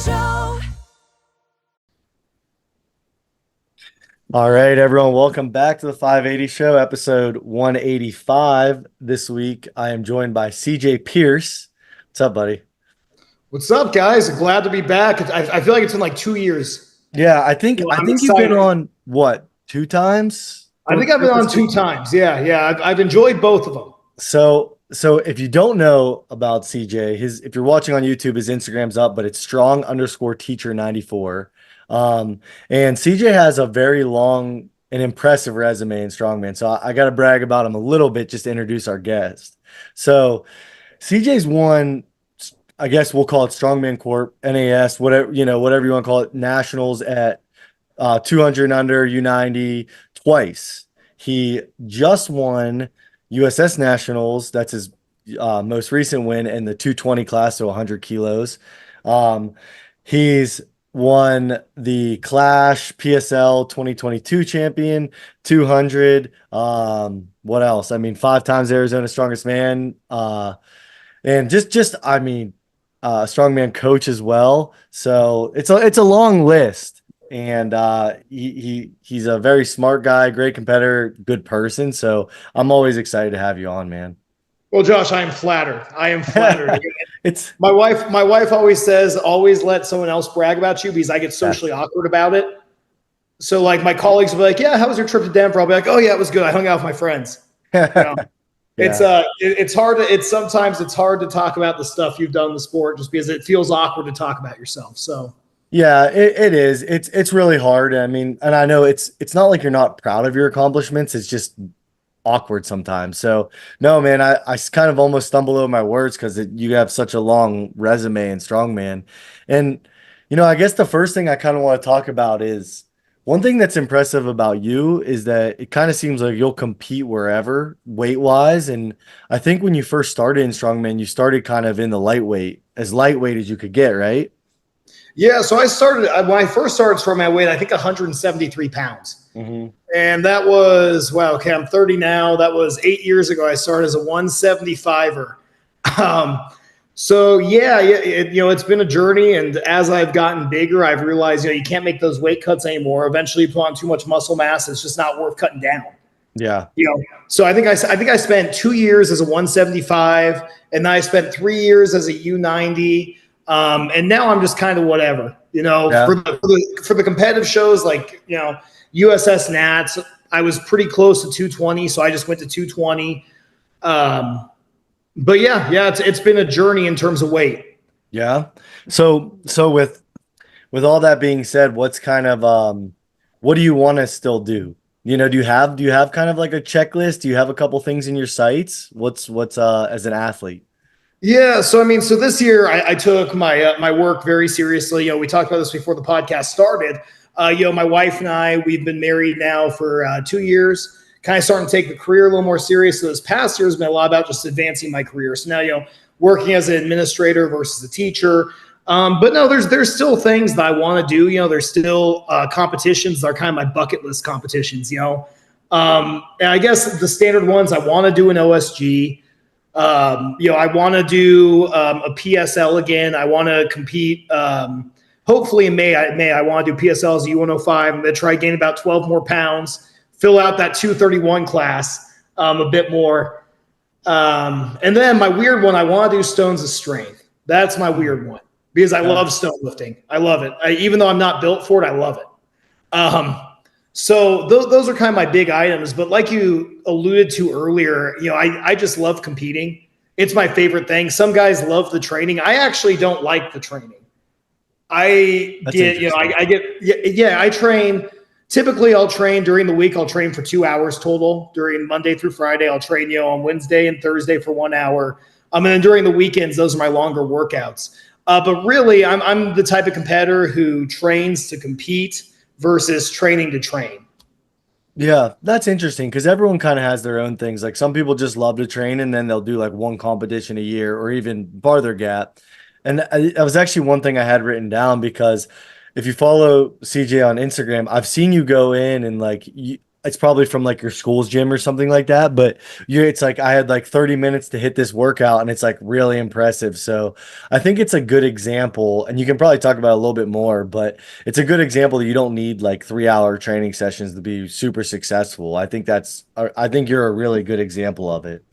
Show. All right, everyone, welcome back to the 580 Show, episode 185. This week, I am joined by CJ Pierce. What's up, buddy? What's up, guys? Glad to be back. I feel like it's been like 2 years. Yeah, I think So I I'm think you've been excited. on what, two times? I think I've been on 2 times. Yeah. I've enjoyed both of them. So if you don't know about CJ, if you're watching on YouTube, his Instagram's up, but it's strong_teacher94. And CJ has a very long and impressive resume in strongman. So I got to brag about him a little bit just to introduce our guest. So CJ's won, I guess we'll call it Strongman Corp, NAS, whatever you want to call it, nationals at 200 and under U90 twice. He just won USS Nationals. That's his most recent win in the 220 class, so 100 kilos. He's won the Clash PSL 2022 champion, 200. What else? I mean, 5 times Arizona strongest man. And strongman coach as well. So it's a long list. And he's a very smart guy, great competitor, good person. So I'm always excited to have you on, man. Well, Josh, I am flattered. I am flattered. It's My wife always says, always let someone else brag about you because I get socially awkward about it. So like my colleagues will be like, "Yeah, how was your trip to Denver?" I'll be like, "Oh yeah, it was good. I hung out with my friends." You know? yeah. It's hard to sometimes it's hard to talk about the stuff you've done in the sport just because it feels awkward to talk about yourself. So Yeah, it is. It's really hard. I mean, and I know it's not like you're not proud of your accomplishments. It's just awkward sometimes. So no, man, I kind of almost stumble over my words because you have such a long resume in strongman. And I guess the first thing I kind of want to talk about is one thing that's impressive about you is that it kind of seems like you'll compete wherever weight wise. And I think when you first started in strongman, you started kind of in the lightweight as you could get, right? yeah, so I started when I first started from my weight, I think 173 pounds. Mm-hmm. And that was, wow, okay, I'm 30 now. That was 8 years ago. I started as a 175er. Um, so yeah, it's been a journey. And as I've gotten bigger, I've realized, you can't make those weight cuts anymore. Eventually you put on too much muscle mass. It's just not worth cutting down. Yeah. So I think I spent 2 years as a 175 and then I spent 3 years as a U90. And now I'm just kind of whatever, Yeah. for the competitive shows, like, USS Nats, I was pretty close to 220. So I just went to 220. But yeah, it's been a journey in terms of weight. Yeah. So with all that being said, what's kind of what do you want to still do? Do you have kind of like a checklist? Do you have a couple things in your sights? What's as an athlete? Yeah. So, I mean, so this year I took my work very seriously. We talked about this before the podcast started. My wife and I, we've been married now for 2 years, kind of starting to take the career a little more serious. So this past year has been a lot about just advancing my career. So now, working as an administrator versus a teacher. But no, there's still things that I want to do. There's still competitions that are kind of my bucket list competitions, and I guess the standard ones, I want to do an OSG. I want to do a PSL again. I want to compete. Hopefully in May, I want to do PSL as a U105. I'm going to try gain about 12 more pounds, fill out that 231 class a bit more. And then my weird one, I want to do stones of strength. That's my weird one because I love stone lifting. I love it. Even though I'm not built for it, I love it. So those are kind of my big items. But like you alluded to earlier, I just love competing. It's my favorite thing. Some guys love the training. I actually don't like the training. I train. Typically, I'll train during the week. I'll train for 2 hours total during Monday through Friday. I'll train, on Wednesday and Thursday for 1 hour. And then during the weekends, those are my longer workouts. But really, I'm the type of competitor who trains to compete versus training to train. Yeah, that's interesting because everyone kind of has their own things. Like some people just love to train and then they'll do like one competition a year or even farther gap. And that was actually one thing I had written down because if you follow CJ on Instagram, I've seen you go in and like it's probably from like your school's gym or something like that, but it's like I had like 30 minutes to hit this workout and it's like really impressive. So I think it's a good example, and you can probably talk about it a little bit more, but it's a good example that you don't need like 3 hour training sessions to be super successful. I think you're a really good example of it.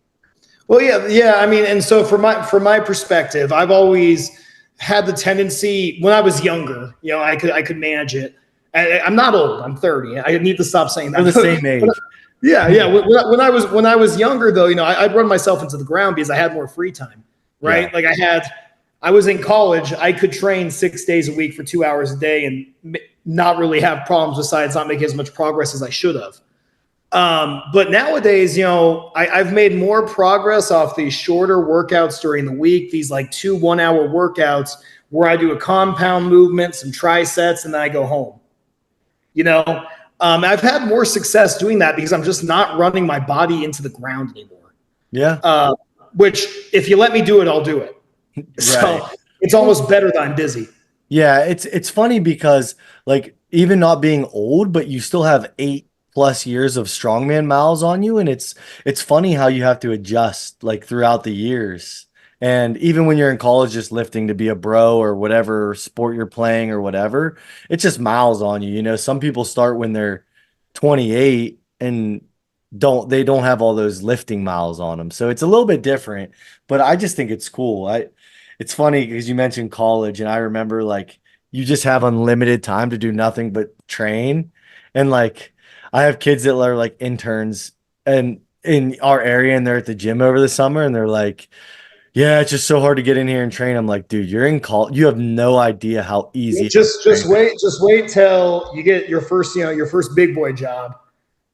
Well, yeah, yeah. I mean, and so from my perspective, I've always had the tendency when I was younger. I could manage it. I'm not old. I'm 30. I need to stop saying We're that. the same age. Yeah, yeah. When I was younger, though, I'd run myself into the ground because I had more free time, Yeah. right? Like I was in college. I could train 6 days a week for 2 hours a day and not really have problems besides not making as much progress as I should have. But nowadays, I've made more progress off these shorter workouts during the week, these like 2 1 hour workouts where I do a compound movement, some trisets, and then I go home. You know, I've had more success doing that because I'm just not running my body into the ground anymore. Yeah. Uh, which, if you let me do it, I'll do it. Right. So it's almost better that I'm busy. Yeah, it's funny because like even not being old, but you still have 8+ years of strongman miles on you, and it's funny how you have to adjust like throughout the years. And even when you're in college just lifting to be a bro or whatever sport you're playing or whatever, it's just miles on you. You know, some people start when they're 28 and don't have all those lifting miles on them. So it's a little bit different, but I just think it's cool. It's funny because you mentioned college, and I remember like you just have unlimited time to do nothing but train. And like I have kids that are like interns and in our area, and they're at the gym over the summer, and they're like, yeah, it's just so hard to get in here and train. I'm like, dude, you're in college. You have no idea how easy it is to train. Just wait till you get your first, your first big boy job.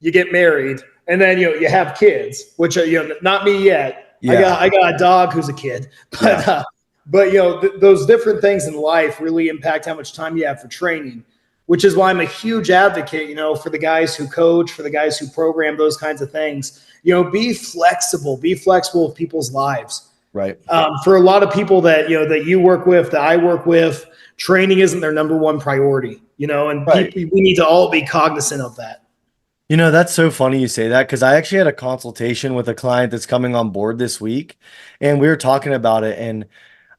You get married, and then you have kids, which are not me yet. Yeah, I got a dog who's a kid, yeah, but those different things in life really impact how much time you have for training, which is why I'm a huge advocate, for the guys who coach, for the guys who program those kinds of things. Be flexible with people's lives. right. For a lot of people that that you work with, that I work with, training isn't their number one priority. And Right. we need to all be cognizant of that. You know, that's so funny you say that because I actually had a consultation with a client that's coming on board this week, and we were talking about it. And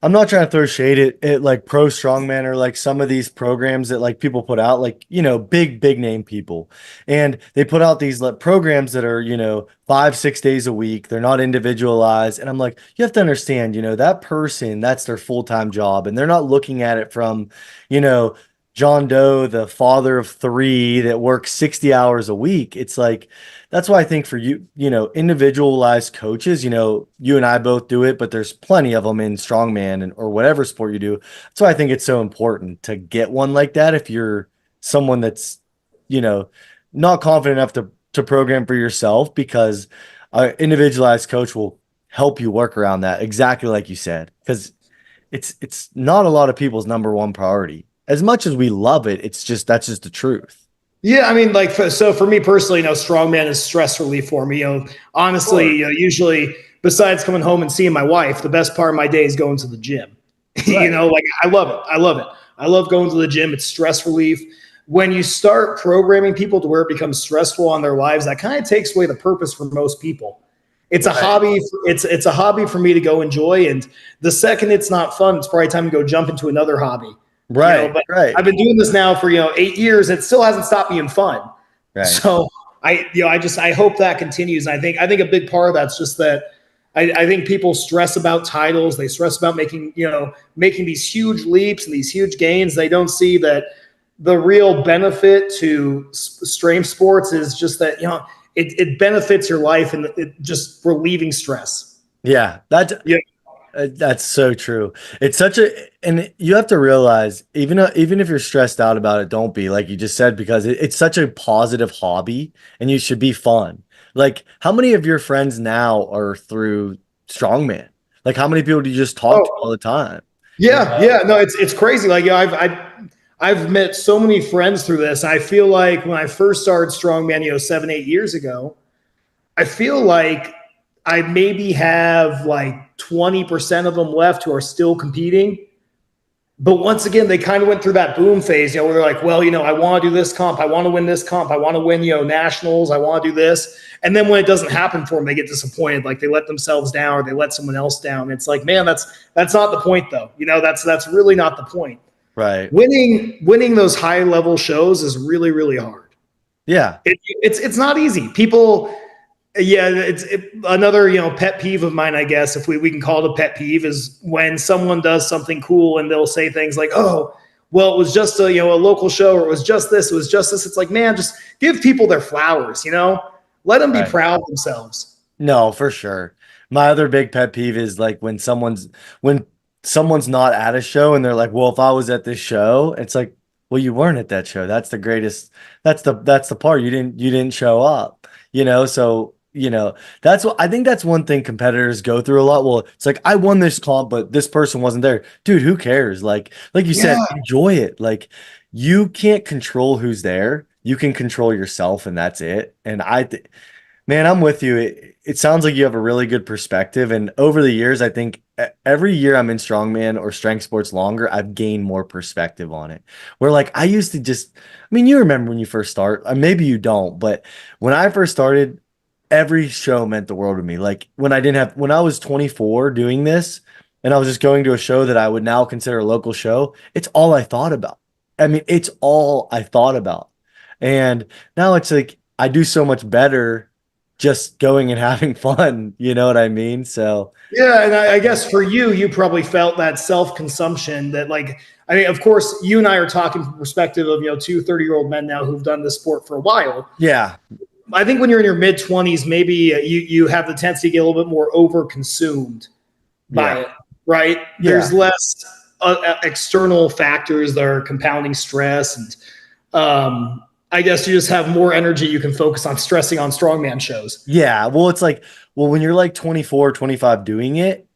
I'm not trying to throw shade at like Pro Strongman or like some of these programs that like people put out, like, big name people. And they put out these like programs that are, 5, 6 days a week. They're not individualized. And I'm like, you have to understand, that person, that's their full-time job. And they're not looking at it from, you know, John Doe, the father of three that works 60 hours a week. It's like, that's why I think for you, individualized coaches, you and I both do it, but there's plenty of them in strongman or whatever sport you do. That's why I think it's so important to get one like that if you're someone that's, you know, not confident enough to program for yourself, because an individualized coach will help you work around that exactly like you said, because it's not a lot of people's number one priority. As much as we love it, that's just the truth. Yeah, I mean, like, so for me personally, strongman is stress relief for me. Honestly, Sure. usually besides coming home and seeing my wife, the best part of my day is going to the gym. Right. Like I love it. I love it. I love going to the gym. It's stress relief. When you start programming people to where it becomes stressful on their lives, that kind of takes away the purpose for most people. It's a Right. hobby. It's a hobby for me to go enjoy. And the second it's not fun, it's probably time to go jump into another hobby. Right. But Right. I've been doing this now for 8 years. It still hasn't stopped being fun. Right. So I hope that continues. And I think a big part of that's just that I think people stress about titles. They stress about making these huge leaps and these huge gains. They don't see that the real benefit to strength sports is just that it benefits your life and it just relieving stress. Yeah. Yeah. That's so true. It's such and you have to realize, even if you're stressed out about it, don't be, like you just said, because it's such a positive hobby and you should be fun. Like, how many of your friends now are through Strongman? Like, how many people do you just talk to all Oh, the time? You yeah, know? yeah. No, it's crazy. Like, I've met so many friends through this. I feel like when I first started Strongman, 7, 8 years ago, I feel like I maybe have like 20% of them left who are still competing. But once again, they kind of went through that boom phase, where they're like, well, I want to do this comp. I want to win this comp. I want to win, nationals. I want to do this. And then when it doesn't happen for them, they get disappointed. Like they let themselves down or they let someone else down. It's like, man, that's not the point though. That's really not the point. Right. Winning those high level shows is really, really hard. Yeah. It's not easy. People, yeah, another pet peeve of mine, I guess, if we can call it a pet peeve, is when someone does something cool and they'll say things like, "Oh, well, it was just a local show, or it was just this, it was just this." It's like, man, just give people their flowers, let them be Right. proud of themselves. No, for sure. My other big pet peeve is like when someone's not at a show and they're like, "Well, if I was at this show," it's like, "Well, you weren't at that show. That's the greatest. That's the part. You didn't show up." So, that's what I think that's one thing competitors go through a lot. Well, it's like I won this comp, but this person wasn't there. Dude, who cares? Like you said, Yeah, enjoy it. Like you can't control who's there. You can control yourself, and that's it. And man, I'm with you. It sounds like you have a really good perspective. And over the years, I think every year I'm in strongman or strength sports longer, I've gained more perspective on it. Where like I used to I mean, you remember when you first start, maybe you don't, but when I first started, every show meant the world to me. Like when I was 24 doing this and I was just going to a show that I would now consider a local show, it's all I thought about. I mean, it's all I thought about. And now it's like I do so much better just going and having fun. You know what I mean? So yeah, and I guess for you, you probably felt that self-consumption that, like, I mean, of course, you and I are talking from perspective of two 30-year-old men now who've done this sport for a while. yeah, I think when you're in your mid 20s, maybe you have the tendency to get a little bit more over consumed by yeah, it, right? There's yeah, less external factors that are compounding stress, and I guess you just have more energy you can focus on stressing on strongman shows. yeah. Well, it's like, well, when you're like 24, 25 doing it,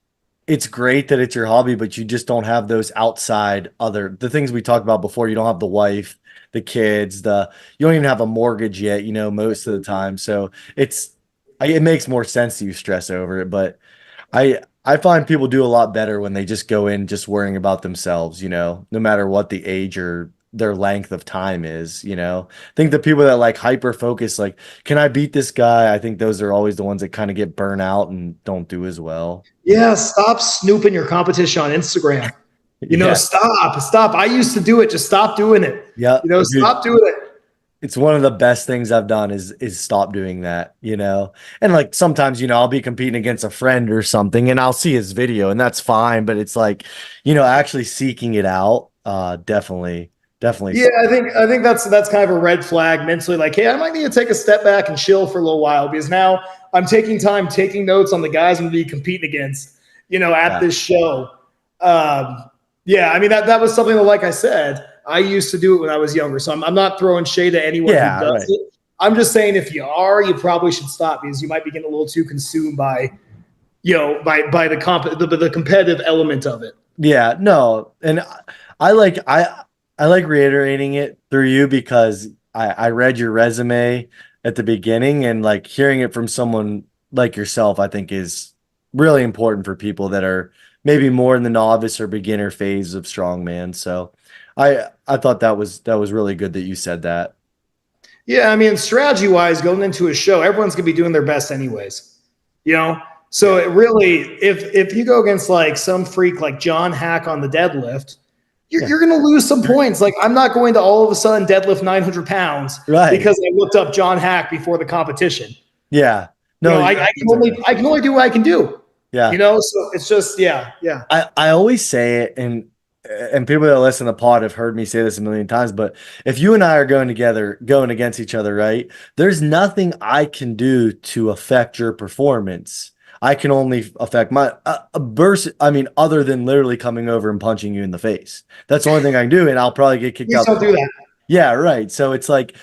it's great that it's your hobby, but you just don't have those outside the things we talked about before. You don't have the wife, the kids, you don't even have a mortgage yet, most of the time. So it makes more sense to you stress over it. But I find people do a lot better when they just go in just worrying about themselves, no matter what the age or their length of time is, I think the people that like hyper focus, like, can I beat this guy? I think those are always the ones that kind of get burnt out and don't do as well. Yeah, stop snooping your competition on Instagram. Yeah. Stop. I used to do it. Just stop doing it. Yeah. Dude, Stop doing it. it's one of the best things I've done is stop doing that. And like sometimes, I'll be competing against a friend or something and I'll see his video and that's fine, but it's like, actually seeking it out, definitely Yeah, I think that's kind of a red flag mentally. Like, hey, I might need to take a step back and chill for a little while because now I'm taking time taking notes on the guys I'm going to be competing against, at yeah. this show. Yeah, I mean that was something that, like I said, I used to do it when I was younger. So I'm not throwing shade at anyone who Yeah, does right. it. I'm just saying if you are, you probably should stop because you might be getting a little too consumed by by the competitive element of it. Yeah, no. And I like I like reiterating it through you because I read your resume at the beginning and like hearing it from someone like yourself, I think is really important for people that are maybe more in the novice or beginner phase of strongman. So I thought that was really good that you said that. Yeah, I mean, strategy wise, going into a show, everyone's gonna be doing their best anyways. You know, so Yeah. it really, if you go against like some freak like John Hack on the deadlift, Yeah. you're gonna lose some points. Like I'm not going to all of a sudden deadlift 900 pounds Right. because I looked up John Hack before the competition. Yeah. You No, know, you're I can only do what I can do. yeah. So it's just yeah. I always say it, and people that listen to the pod have heard me say this a million times, but if you and I are going together, going against each other, right? There's nothing I can do to affect your performance. I can only affect my a burst. I mean, other than literally coming over and punching you in the face. That's the only thing I can do, and I'll probably get kicked Please out. don't do that. Yeah, right. So it's like,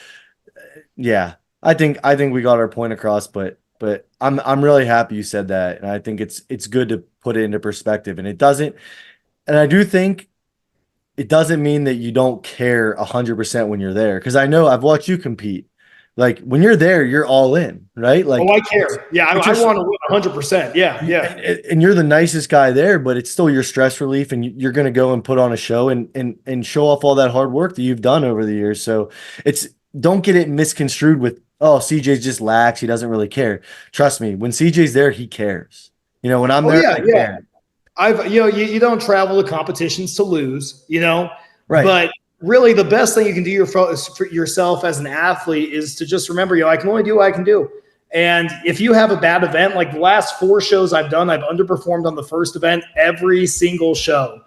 yeah, I think we got our point across, but I'm really happy you said that, and I think it's good to put it into perspective, and it doesn't. And I do think it doesn't mean that you don't care 100% when you're there. Because I know I've watched you compete. Like when you're there, you're all in, right? Oh, Like I care. Yeah, it's I your want to win 100%. Yeah, yeah. and you're the nicest guy there, but it's still your stress relief, and you're going to go and put on a show and show off all that hard work that you've done over the years. So it's don't get it misconstrued with oh CJ's just lax, he doesn't really care. Trust me, when CJ's there, he cares. When I'm Oh, there, yeah, I yeah. care. You don't travel to competitions to lose, Right. but really the best thing you can do for yourself as an athlete is to just remember, I can only do what I can do. And if you have a bad event, like the last 4 shows I've done, I've underperformed on the first event every single show.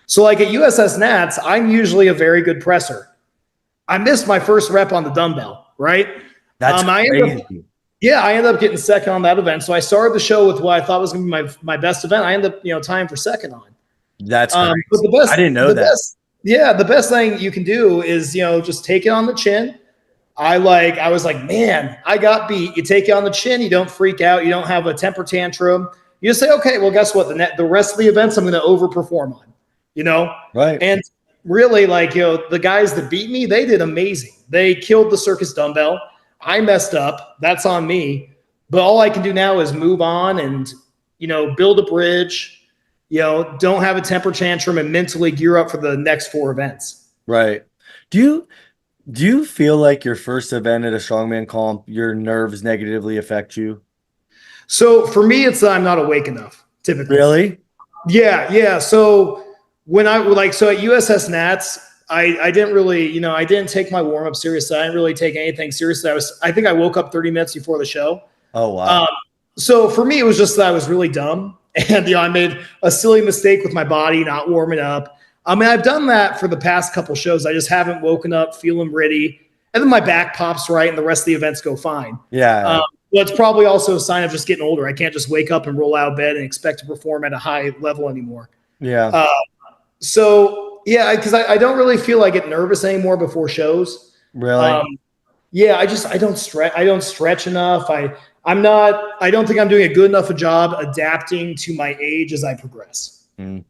So like at USS Nats, I'm usually a very good presser. I missed my first rep on the dumbbell, right? That's I ended up crazy. Yeah, I ended up getting second on that event. So I started the show with what I thought was going to be my best event. I ended up, tying for second on. That's But crazy. the I best, didn't know the that. best, yeah, the best thing you can do is, just take it on the chin. I was like, man, I got beat. You take it on the chin. You don't freak out. You don't have a temper tantrum. You just say, okay, well, guess what? The rest of the events I'm going to overperform on, Right. and really like, the guys that beat me, they did amazing. They killed the circus dumbbell. I messed up. That's on me. But all I can do now is move on and, build a bridge, don't have a temper tantrum and mentally gear up for the next 4 events. Right. Do you do you feel like your first event at a strongman comp, your nerves negatively affect you? So for me, it's I'm not awake enough typically. Really? Yeah, yeah. So so at USS Nats, I didn't really, I didn't take my warm up seriously. I didn't really take anything seriously. I think I woke up 30 minutes before the show. Oh wow. Um, so for me, it was just that I was really dumb, and I made a silly mistake with my body not warming up. I mean, I've done that for the past couple shows. I just haven't woken up feeling ready, and then my back pops right, and the rest of the events go fine. Yeah. But it's probably also a sign of just getting older. I can't just wake up and roll out of bed and expect to perform at a high level anymore. Yeah. Uh, so yeah, because I don't really feel I get nervous anymore before shows. Really? Um, yeah, I don't stretch. I don't stretch enough. I'm not. I don't think I'm doing a good enough a job adapting to my age as I progress. Mm.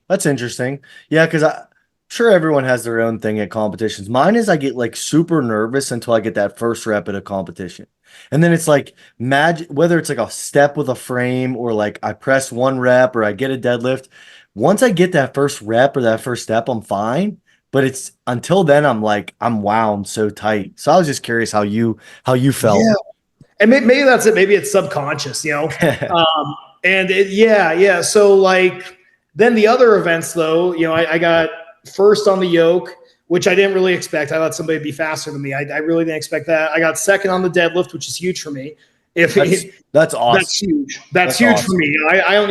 That's interesting. Yeah, because I'm sure everyone has their own thing at competitions. Mine is I get like super nervous until I get that first rep at a competition. And then it's like magic, whether it's like a step with a frame or like I press one rep or I get a deadlift. Once I get that first rep or that first step, I'm fine. But it's until then I'm wound so tight. So I was just curious how you felt. Yeah, and maybe that's it. Maybe it's subconscious. Yeah. So like then the other events though, I got first on the yoke, which I didn't really expect. I thought somebody would be faster than me. I really didn't expect that. I got second on the deadlift, which is huge for me. If That's it, that's That's awesome. huge. That's That's huge for awesome. me. I don't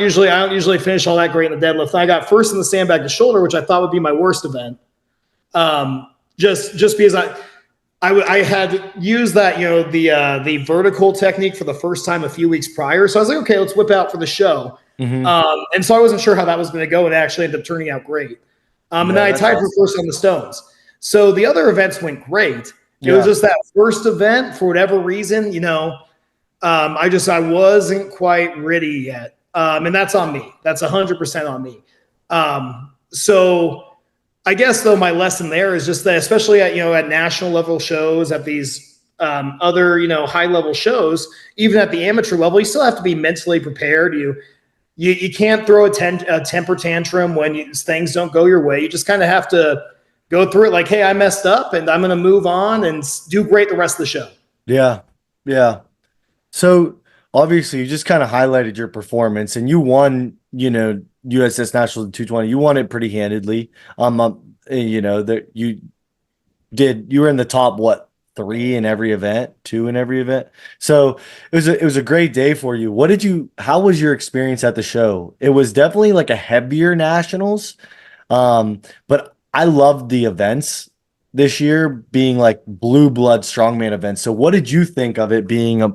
usually finish all that great in the deadlift. I got first in the sandbag to shoulder, which I thought would be my worst event. Just because I had used that, the vertical technique for the first time a few weeks prior. So I was like, okay, let's whip out for the show. Hmm. And so I wasn't sure how that was going to go. And it actually ended up turning out great. And then Yeah, I that's tied for awesome. first on the stones. So the other events went great. It was Yeah. just that first event for whatever reason, I wasn't quite ready yet. And that's on me. That's 100% on me. So I guess though my lesson there is just that, especially at national level shows, at these other high level shows, even at the amateur level, you still have to be mentally prepared. You can't throw a temper tantrum when things don't go your way. You just kind of have to go through it like, hey, I messed up, and I'm going to move on and do great the rest of the show. Yeah. Yeah. So obviously you just kind of highlighted your performance and you won, USS Nationals 220. You won it pretty handedly. That you were in the top what, three in every event, two in every event. So it was a great day for you. How was your experience at the show? It was definitely like a heavier nationals. But I loved the events this year being like blue blood strongman events. So what did you think of it being a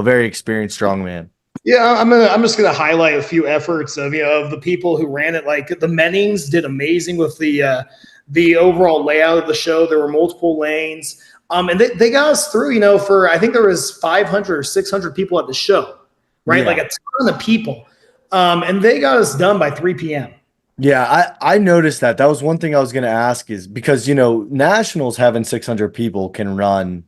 very experienced strongman? Yeah, I'm just gonna highlight a few efforts of the people who ran it. Like the Mennings did amazing with the overall layout of the show. There were multiple lanes. And they got us through, for I think there was 500 or 600 people at the show, right? Yeah. Like a ton of people. And they got us done by 3 p.m. Yeah, I noticed that. That was one thing I was going to ask is because, nationals having 600 people can run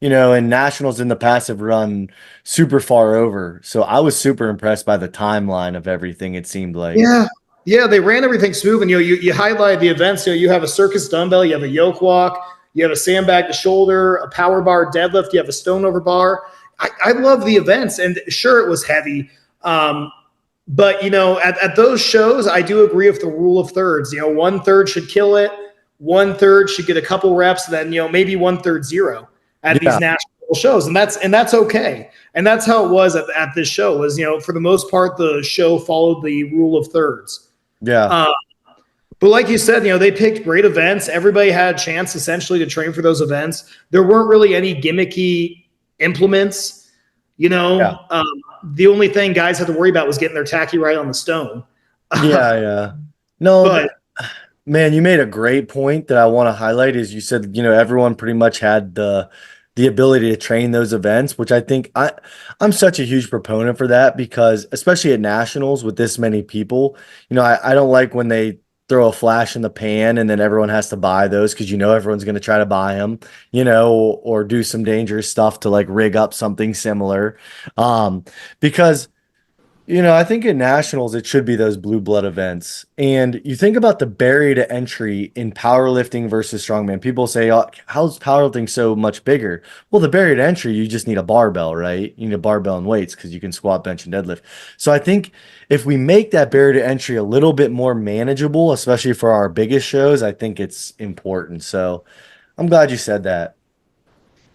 and nationals in the past have run super far over. So I was super impressed by the timeline of everything, it seemed like. Yeah. Yeah, they ran everything smooth. And you highlight the events. You have a circus dumbbell, you have a yoke walk, you have a sandbag to shoulder, a power bar deadlift, you have a stone over bar. I love the events, and sure, it was heavy. But at those shows, I do agree with the rule of thirds. 1/3 should kill it, 1/3 should get a couple reps, then maybe 1/3 zero at these Yeah, national shows, and that's okay. And that's how it was at this show. Was for the most part, the show followed the rule of thirds. yeah, Uh, but like you said, they picked great events. Everybody had a chance essentially to train for those events. There weren't really any gimmicky implements. yeah, The only thing guys had to worry about was getting their tacky right on the stone. yeah, yeah. No, But man, you made a great point that I want to highlight is you said, everyone pretty much had the ability to train those events, which I think I'm such a huge proponent for that because especially at nationals with this many people, I don't like when they throw a flash in the pan and then everyone has to buy those because everyone's going to try to buy them, or do some dangerous stuff to like rig up something similar. Because I think at nationals, it should be those blue blood events. And you think about the barrier to entry in powerlifting versus strongman. People say, oh, how's powerlifting so much bigger? Well, the barrier to entry, you just need a barbell, right? You need a barbell and weights because you can squat, bench, and deadlift. So I think if we make that barrier to entry a little bit more manageable, especially for our biggest shows, I think it's important. So I'm glad you said that.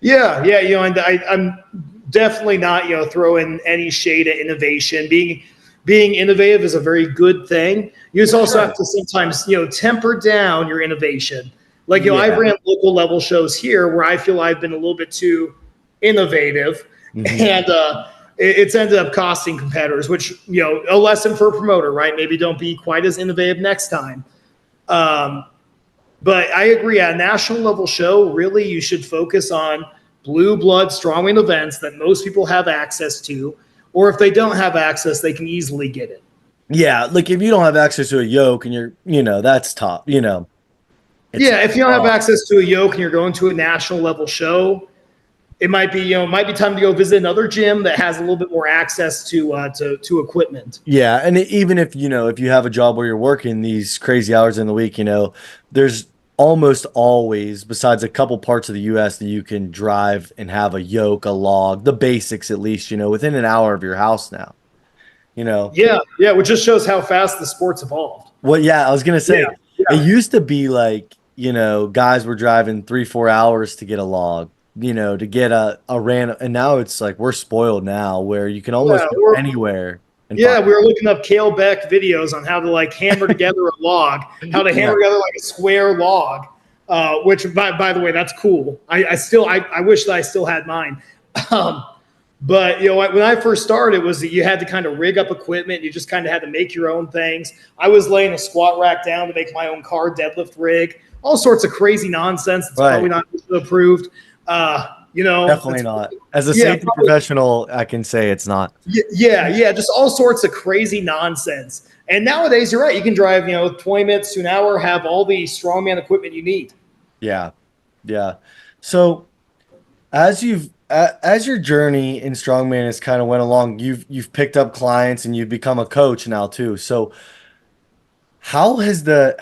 yeah, and I'm definitely not throwing any shade at innovation. Being innovative is a very good thing. You just For also have sure. to sometimes temper down your innovation. Like I've Yeah. ran local level shows here where I feel I've been a little bit too innovative, Hmm. and it's ended up costing competitors. Which a lesson for a promoter, right? Maybe don't be quite as innovative next time. Um, But I agree. At a national level show, really, you should focus on blue blood strongman events that most people have access to, or if they don't have access, they can easily get it. Yeah. Like if you don't have access to a yoke and that's tough, it's Yeah, if you don't have tough. access to a yoke and you're going to a national level show, it might be time to go visit another gym that has a little bit more access to equipment. Yeah, and even if if you have a job where you're working these crazy hours in the week, there's almost always, besides a couple parts of the U.S. that you can drive and have a yoke, a log, the basics at least, within an hour of your house now. You know, Yeah, which just shows how fast the sport's evolved. yeah, I was gonna Yeah, say it yeah, used to be like, guys were driving 3-4 hours to get a log, to get a random, and now it's like we're spoiled now where you can yeah. almost go anywhere and find. Yeah, we were looking up Cale Beck videos on how to like hammer together a log, how to hammer Yeah, together like a square log. Which by the way, that's cool. I wish that I still had mine. Um, but when I first started, it was that you had to kind of rig up equipment. You just kind of had to make your own things. I was laying a squat rack down to make my own car deadlift rig. All sorts of crazy nonsense. It's probably right. not approved. Definitely That's not. As a yeah, safety professional, I can say it's not. yeah, just all sorts of crazy nonsense. And nowadays, you're right. You can drive, 20 minutes to an hour, have all the strongman equipment you need. Yeah. Yeah. So as your journey in strongman has kind of went along, you've picked up clients and you've become a coach now too. So how has the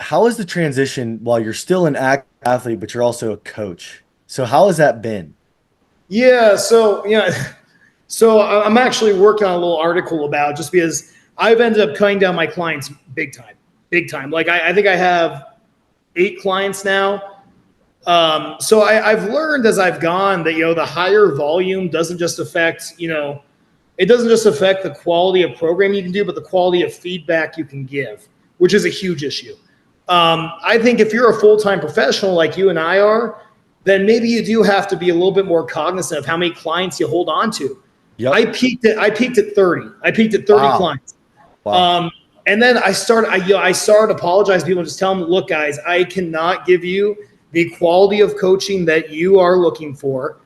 transition while you're still an athlete, but you're also a coach? So how has that been? Yeah, so so I'm actually working on a little article about it just because I've ended up cutting down my clients big time. Like I think I have 8 clients now. So I've learned as I've gone that the higher volume doesn't just affect it doesn't just affect the quality of programming you can do, but the quality of feedback you can give, which is a huge issue. I think if you're a full-time professional like you and I are, then maybe you do have to be a little bit more cognizant of how many clients you hold on to. I Yep. peaked at 30. I peaked at 30 Wow. clients. Wow. Um, and then I started apologizing to people and just tell them, look, guys, I cannot give you the quality of coaching that you are looking for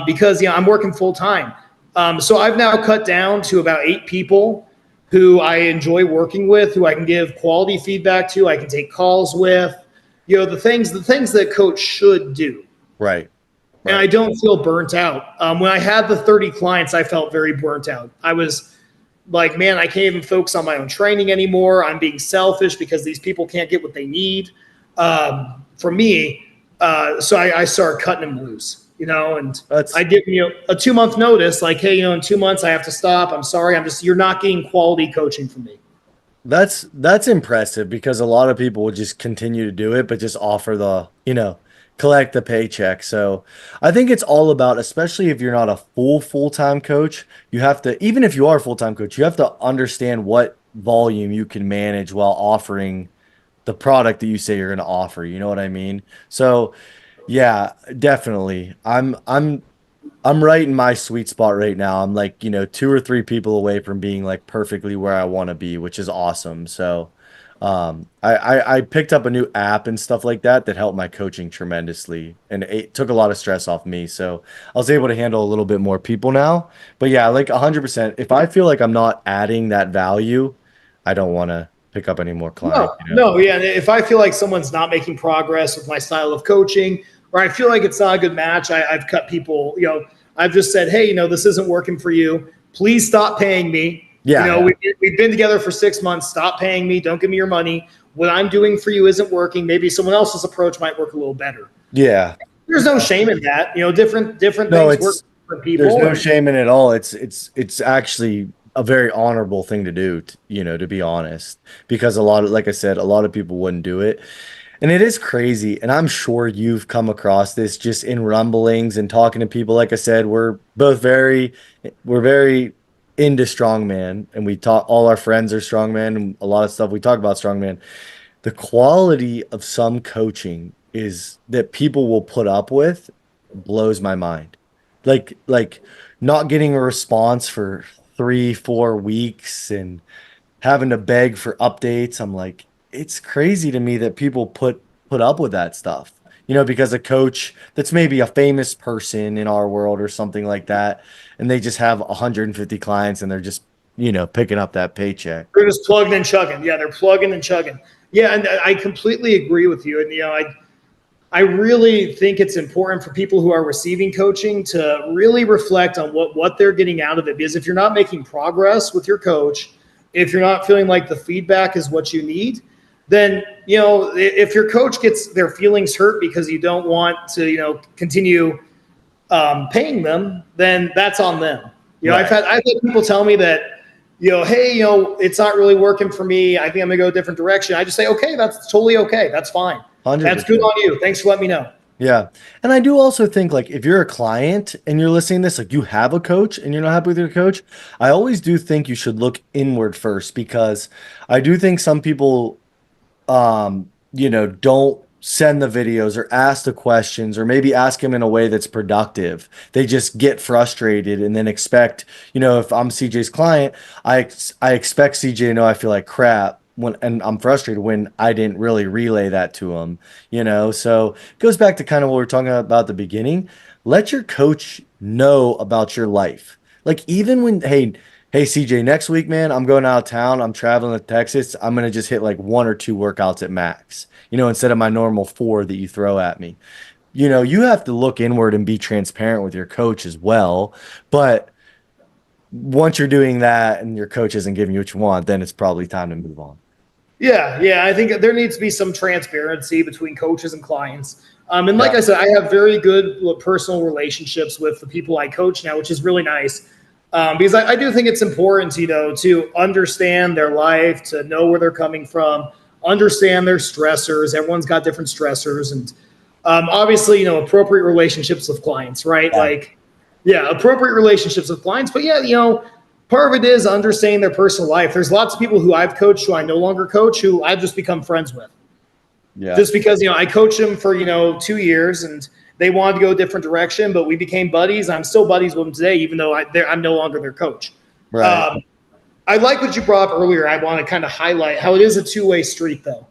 because I'm working full time. So I've now cut down to about 8 people who I enjoy working with, who I can give quality feedback to, I can take calls with, the things that coach should do. Right. and I Right. don't feel burnt out. When I had the 30 clients, I felt very burnt out. I was like, man, I can't even focus on my own training anymore. I'm being selfish because these people can't get what they need from me. So I started cutting them loose, and I That's give a 2 month notice, like, hey, in 2 months I have to stop. I'm sorry. You're not getting quality coaching from me. that's impressive because a lot of people will just continue to do it, but just offer collect the paycheck. So I think it's all about, especially if you're not a full-time coach, you have to, even if you are a full-time coach, you have to understand what volume you can manage while offering the product that you say you're going to offer. You know what I mean? So yeah, definitely. I'm right in my sweet spot right now. I'm like, two or three people away from being like perfectly where I want to be, which is awesome. So, I picked up a new app and stuff like that that helped my coaching tremendously, and it took a lot of stress off me. So I was able to handle a little bit more people now. But yeah, like 100%. If I feel like I'm not adding that value, I don't want to pick up any more clients, No, no, yeah. If I feel like someone's not making progress with my style of coaching, or I feel like it's not a good match, I've cut people. I've just said, hey, this isn't working for you. Please stop paying me. Yeah, yeah, We've been together for 6 months. Stop paying me. Don't give me your money. What I'm doing for you isn't working. Maybe someone else's approach might work a little better. yeah. There's no shame in that. Different No, things work it's for there's people. no And shame in it at all. It's actually a very honorable thing to do, to be honest, because like I said, a lot of people wouldn't do it. And it is crazy. And I'm sure you've come across this just in rumblings and talking to people. Like I said, we're very into strongman, and we talk, all our friends are strongman, and a lot of stuff we talk about strongman. The quality of some coaching is that people will put up with blows my mind. Like not getting a response for 3, 4 weeks and having to beg for updates. I'm like, it's crazy to me that people put up with that stuff. Because a coach that's maybe a famous person in our world or something like that, and they just have 150 clients and they're just, picking up that paycheck. they're just plugging and chugging. Yeah, they're plugging and chugging. Yeah, and I completely agree with you. And I really think it's important for people who are receiving coaching to really reflect on what they're getting out of it. Because if you're not making progress with your coach, if you're not feeling like the feedback is what you need, then if your coach gets their feelings hurt because you don't want to continue paying them, then that's on them. Right. I've had people tell me that hey, it's not really working for me. I think I'm gonna go a different direction. I just say, okay, that's totally okay. That's fine. That's good 100%. on you. Thanks for letting me know. Yeah. And I do also think like if you're a client and you're listening to this, like you have a coach and you're not happy with your coach, I always do think you should look inward first because I do think some people don't send the videos or ask the questions or maybe ask him in a way that's productive. They just get frustrated and then expect, if I'm CJ's client, I expect CJ to know I feel like crap and I'm frustrated when I didn't really relay that to him. So it goes back to kind of what we were talking about at the beginning. Let your coach know about your life. Like even when, hey CJ, next week, man, I'm going out of town. I'm traveling to Texas. I'm gonna just hit like 1 or 2 workouts at max, instead of my normal 4 that you throw at me. You have to look inward and be transparent with your coach as well. But once you're doing that and your coach isn't giving you what you want, then it's probably time to move on. Yeah. I think there needs to be some transparency between coaches and clients. And like Yeah. I said, I have very good personal relationships with the people I coach now, which is really nice. Because I do think it's important, to understand their life, to know where they're coming from, understand their stressors. Everyone's got different stressors, and obviously, appropriate relationships with clients, right? Yeah. Like, yeah, appropriate relationships with clients. But yeah, part of it is understanding their personal life. There's lots of people who I've coached who I no longer coach who I've just become friends with. Yeah. Just because, I coached them for, 2 years and they wanted to go a different direction, but we became buddies. I'm still buddies with them today, even though I'm no longer their coach. Right. Um, I like what you brought up earlier. I want to kind of highlight how it is a two-way street, though.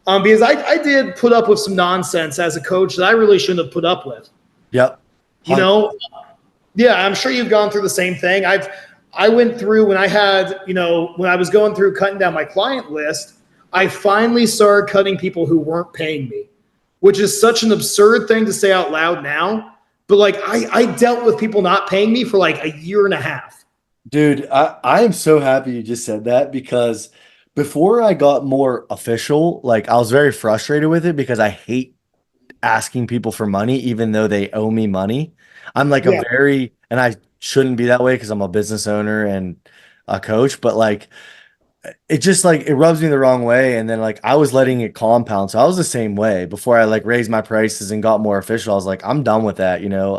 Because I did put up with some nonsense as a coach that I really shouldn't have put up with. Yep. You know, yeah, I'm sure you've gone through the same thing. I went through when I had, when I was going through cutting down my client list, I finally started cutting people who weren't paying me, which is such an absurd thing to say out loud now. But like I dealt with people not paying me for like a year and a half. Dude, I am so happy you just said that because before I got more official, like I was very frustrated with it because I hate asking people for money, even though they owe me money. I'm like a Yeah. very, and I shouldn't be that way because I'm a business owner and a coach, but like it just like it rubs me the wrong way. And then like I was letting it compound. So I was the same way before I like raised my prices and got more official. I was like, I'm done with that, you know.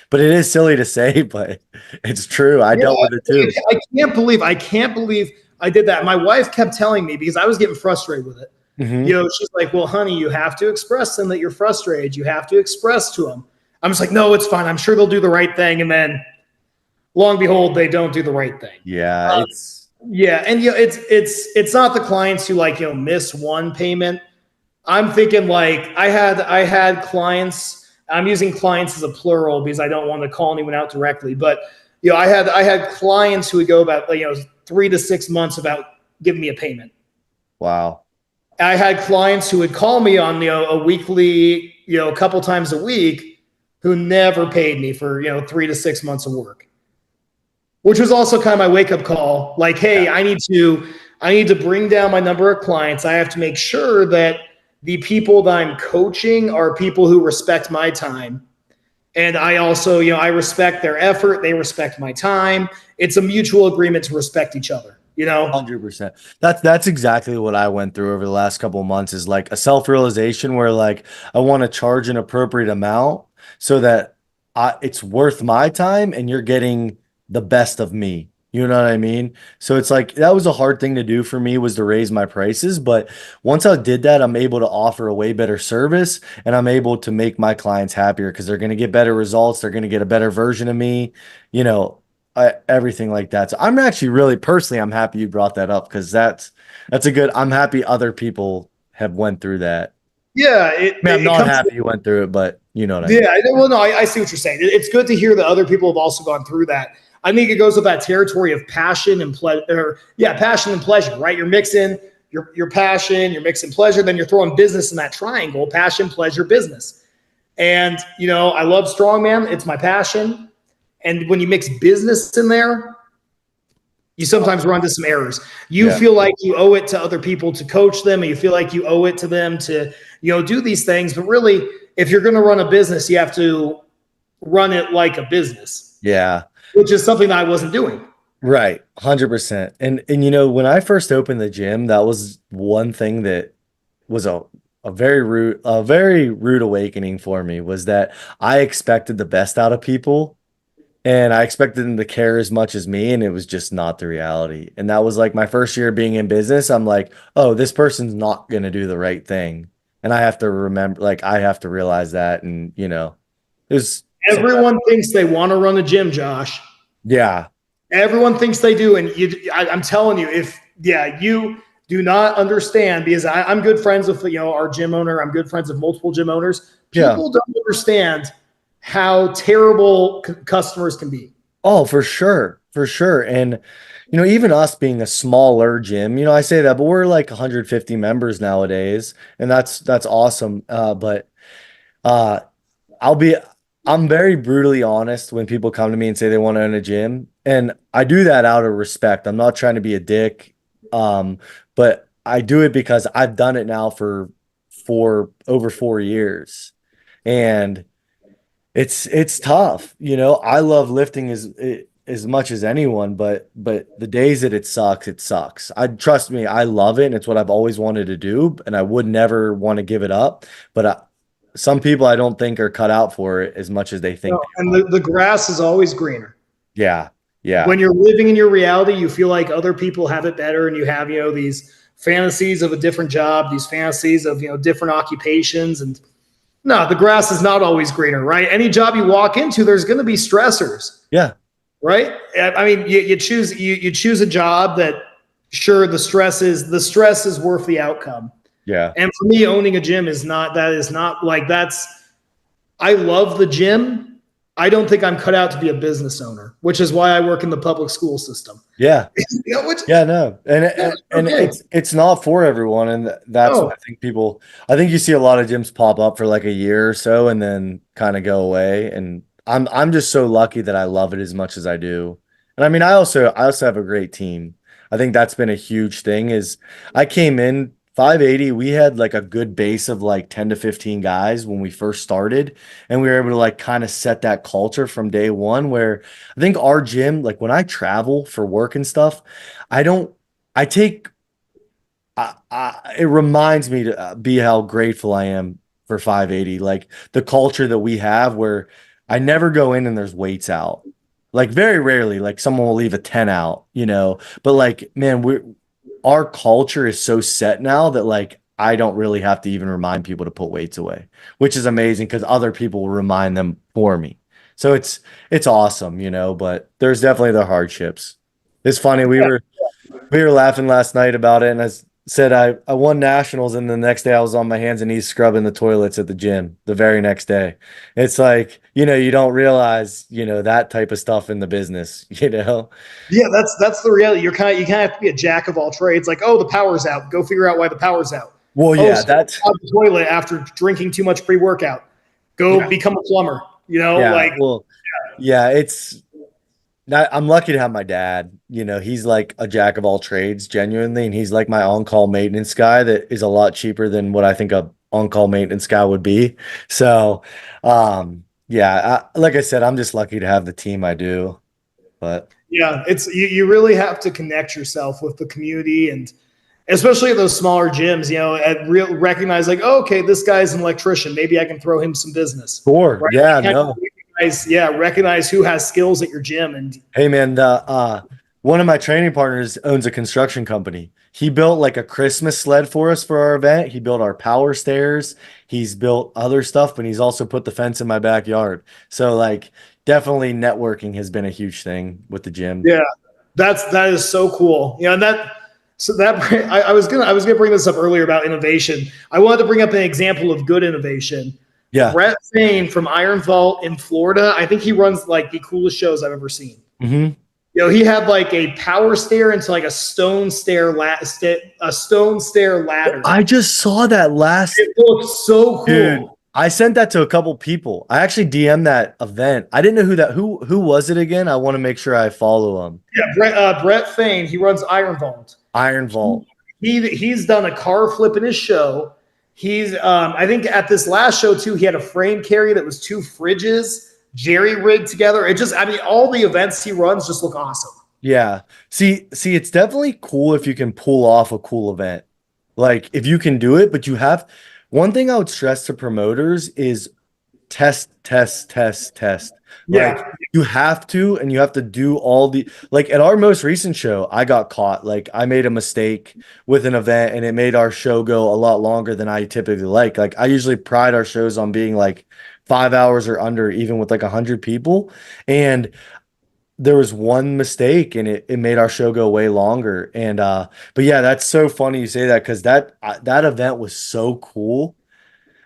But it is silly to say, but it's true. I Yeah, dealt with it too. I can't believe I did that. My wife kept telling me because I was getting frustrated with it. Hmm. She's like, "Well, honey, you have to express them that you're frustrated. You have to express to them." I'm just like, "No, it's fine. I'm sure they'll do the right thing." And then, long and behold, they don't do the right thing. Yeah, Uh, it's yeah, and it's not the clients who like miss one payment. I'm thinking like I had clients. I'm using clients as a plural because I don't want to call anyone out directly. But I had clients who would go about 3 to 6 months without giving me a payment. wow. I had clients who would call me on a weekly, a couple times a week, who never paid me for 3 to 6 months of work, which was also kind of my wake up call. Like, Yeah. hey, I need to bring down my number of clients. I have to make sure that the people that I'm coaching are people who respect my time. And I also, I respect their effort. They respect my time. It's a mutual agreement to respect each other. 100%. That's exactly what I went through over the last couple of months is like a self-realization where like I want to charge an appropriate amount so that it's worth my time and you're getting the best of me. You know what I mean? So it's like that was a hard thing to do for me was to raise my prices, but once I did that, I'm able to offer a way better service and I'm able to make my clients happier because they're going to get better results, they're going to get a better version of me, you know, everything like that. So I'm actually really personally, I'm happy you brought that up because that's a good. I'm happy other people have went through that. Yeah, I mean, I'm it not comes. happy you went through it, but you know what I mean. Yeah, well, no, I see what you're saying. It's good to hear that other people have also gone through that. I think it goes with that territory of passion and pleasure. Yeah, passion and pleasure, right? You're mixing your passion, you're mixing pleasure, then you're throwing business in that triangle: passion, pleasure, business. And I love Strongman; it's my passion. And when you mix business in there, you sometimes run into some errors. You Yeah, feel like you owe it to other people to coach them, and you feel like you owe it to them to, do these things. But really, if you're going to run a business, you have to run it like a business, yeah, which is something that I wasn't doing. right, 100%. And you know, when I first opened the gym, that was one thing that was a very rude awakening for me was that I expected the best out of people. And I expected them to care as much as me, and it was just not the reality. And that was like my first year being in business. I'm like, oh, this person's not going to do the right thing. And I have to remember, like, I have to realize that. And, you know, there's sometimes, Everyone thinks they want to run a gym, Josh. yeah, Everyone thinks they do, and I'm telling you, if you do not understand, because I'm good friends with our gym owner. I'm good friends with multiple gym owners. yeah. People don't understand how terrible customers can be. Oh, for sure. For sure. And, you know, even us being a smaller gym, you know, I say that, but we're like 150 members nowadays, and that's awesome. Uh, I'll be I'm very brutally honest when people come to me and say they want to own a gym. And I do that out of respect. I'm not trying to be a dick. Um, but I do it because I've done it now for over 4 years. And it's tough. You know, I love lifting as much as anyone, but the days that it sucks, it sucks. I trust me, I love it and it's what I've always wanted to do, and I would never want to give it up. But some people I don't think are cut out for it as much as they think they And are. the grass is always greener. Yeah, yeah, When you're living in your reality, you feel like other people have it better, and you have these fantasies of a different job, these fantasies of different occupations, and no, the grass is not always greener, right? Any job you walk into, there's going to be stressors, yeah, right? I mean, you choose a job that, sure, the stress is worth the outcome. yeah, And for me, owning a gym is not like that's. I love the gym. I don't think I'm cut out to be a business owner, which is why I work in the public school system. yeah. Which Yeah, no, yeah, and okay. it's not for everyone, and that's what No, I think people. I think you see a lot of gyms pop up for like a year or so, and then kind of go away. And I'm just so lucky that I love it as much as I do. And I mean, I also have a great team. I think that's been a huge thing is I came in 580, we had like a good base of like 10 to 15 guys when we first started, and we were able to like kind of set that culture from day one where I think our gym, like when I travel for work and stuff, I don't I take it reminds me to be how grateful I am for 580. Like the culture that we have where I never go in and there's weights out. Like very rarely, like someone will leave a 10 out, but like, man, our culture is so set now that like I don't really have to even remind people to put weights away, which is amazing because other people will remind them for me. So it's awesome, but there's definitely the hardships. It's funny, we were laughing last night about it, and said I won nationals, and the next day I was on my hands and knees scrubbing the toilets at the gym the very next day. It's like, you don't realize, that type of stuff in the business, Yeah, that's the reality. You kind of have to be a jack of all trades. Like, oh, the power's out. Go figure out why the power's out. Well, Oh, yeah, so that's out the toilet after drinking too much pre-workout. Go become a plumber. yeah, Like well, yeah, I'm lucky to have my dad. He's like a jack of all trades, genuinely, and he's like my on-call maintenance guy that is a lot cheaper than what I think a on-call maintenance guy would be. So, yeah, like I said, I'm just lucky to have the team I do. But yeah, it's you really have to connect yourself with the community and especially at those smaller gyms, and recognize like, oh, okay, this guy's an electrician. Maybe I can throw him some business, sure, right? yeah, Like, no. recognize who has skills at your gym, and Hey man, the one of my training partners owns a construction company. He built like a Christmas sled for us for our event. He built our power stairs. He's built other stuff, but he's also put the fence in my backyard. So like definitely networking has been a huge thing with the gym. yeah, that is so cool. And I was gonna bring this up earlier about innovation. I wanted to bring up an example of good innovation. Yeah. Brett Fain from Iron Vault in Florida. I think he runs like the coolest shows I've ever seen. Hmm. He had like a power stair into like a stone stair ladder. I just saw that last It looked so dude. cool. I sent that to a couple people. I actually DM'd that event. I didn't know who was it again. I want to make sure I follow him. Yeah, Brett Fain. He runs Iron Vault. Iron Vault. He's done a car flip in his show. He's I think at this last show too, he had a frame carry that was two fridges jerry rigged together. All the events he runs just look awesome. Yeah. See, it's definitely cool if you can pull off a cool event. Like if you can do it, but one thing I would stress to promoters is test, test, test, test. Like Yeah, you have to, and you have to do all like at our most recent show, I got caught. Like I made a mistake with an event and it made our show go a lot longer than I typically like. Like I usually pride our shows on being like 5 hours or under, even with like 100 people. And there was one mistake and it made our show go way longer. And but yeah, that's so funny you say that because that event was so cool.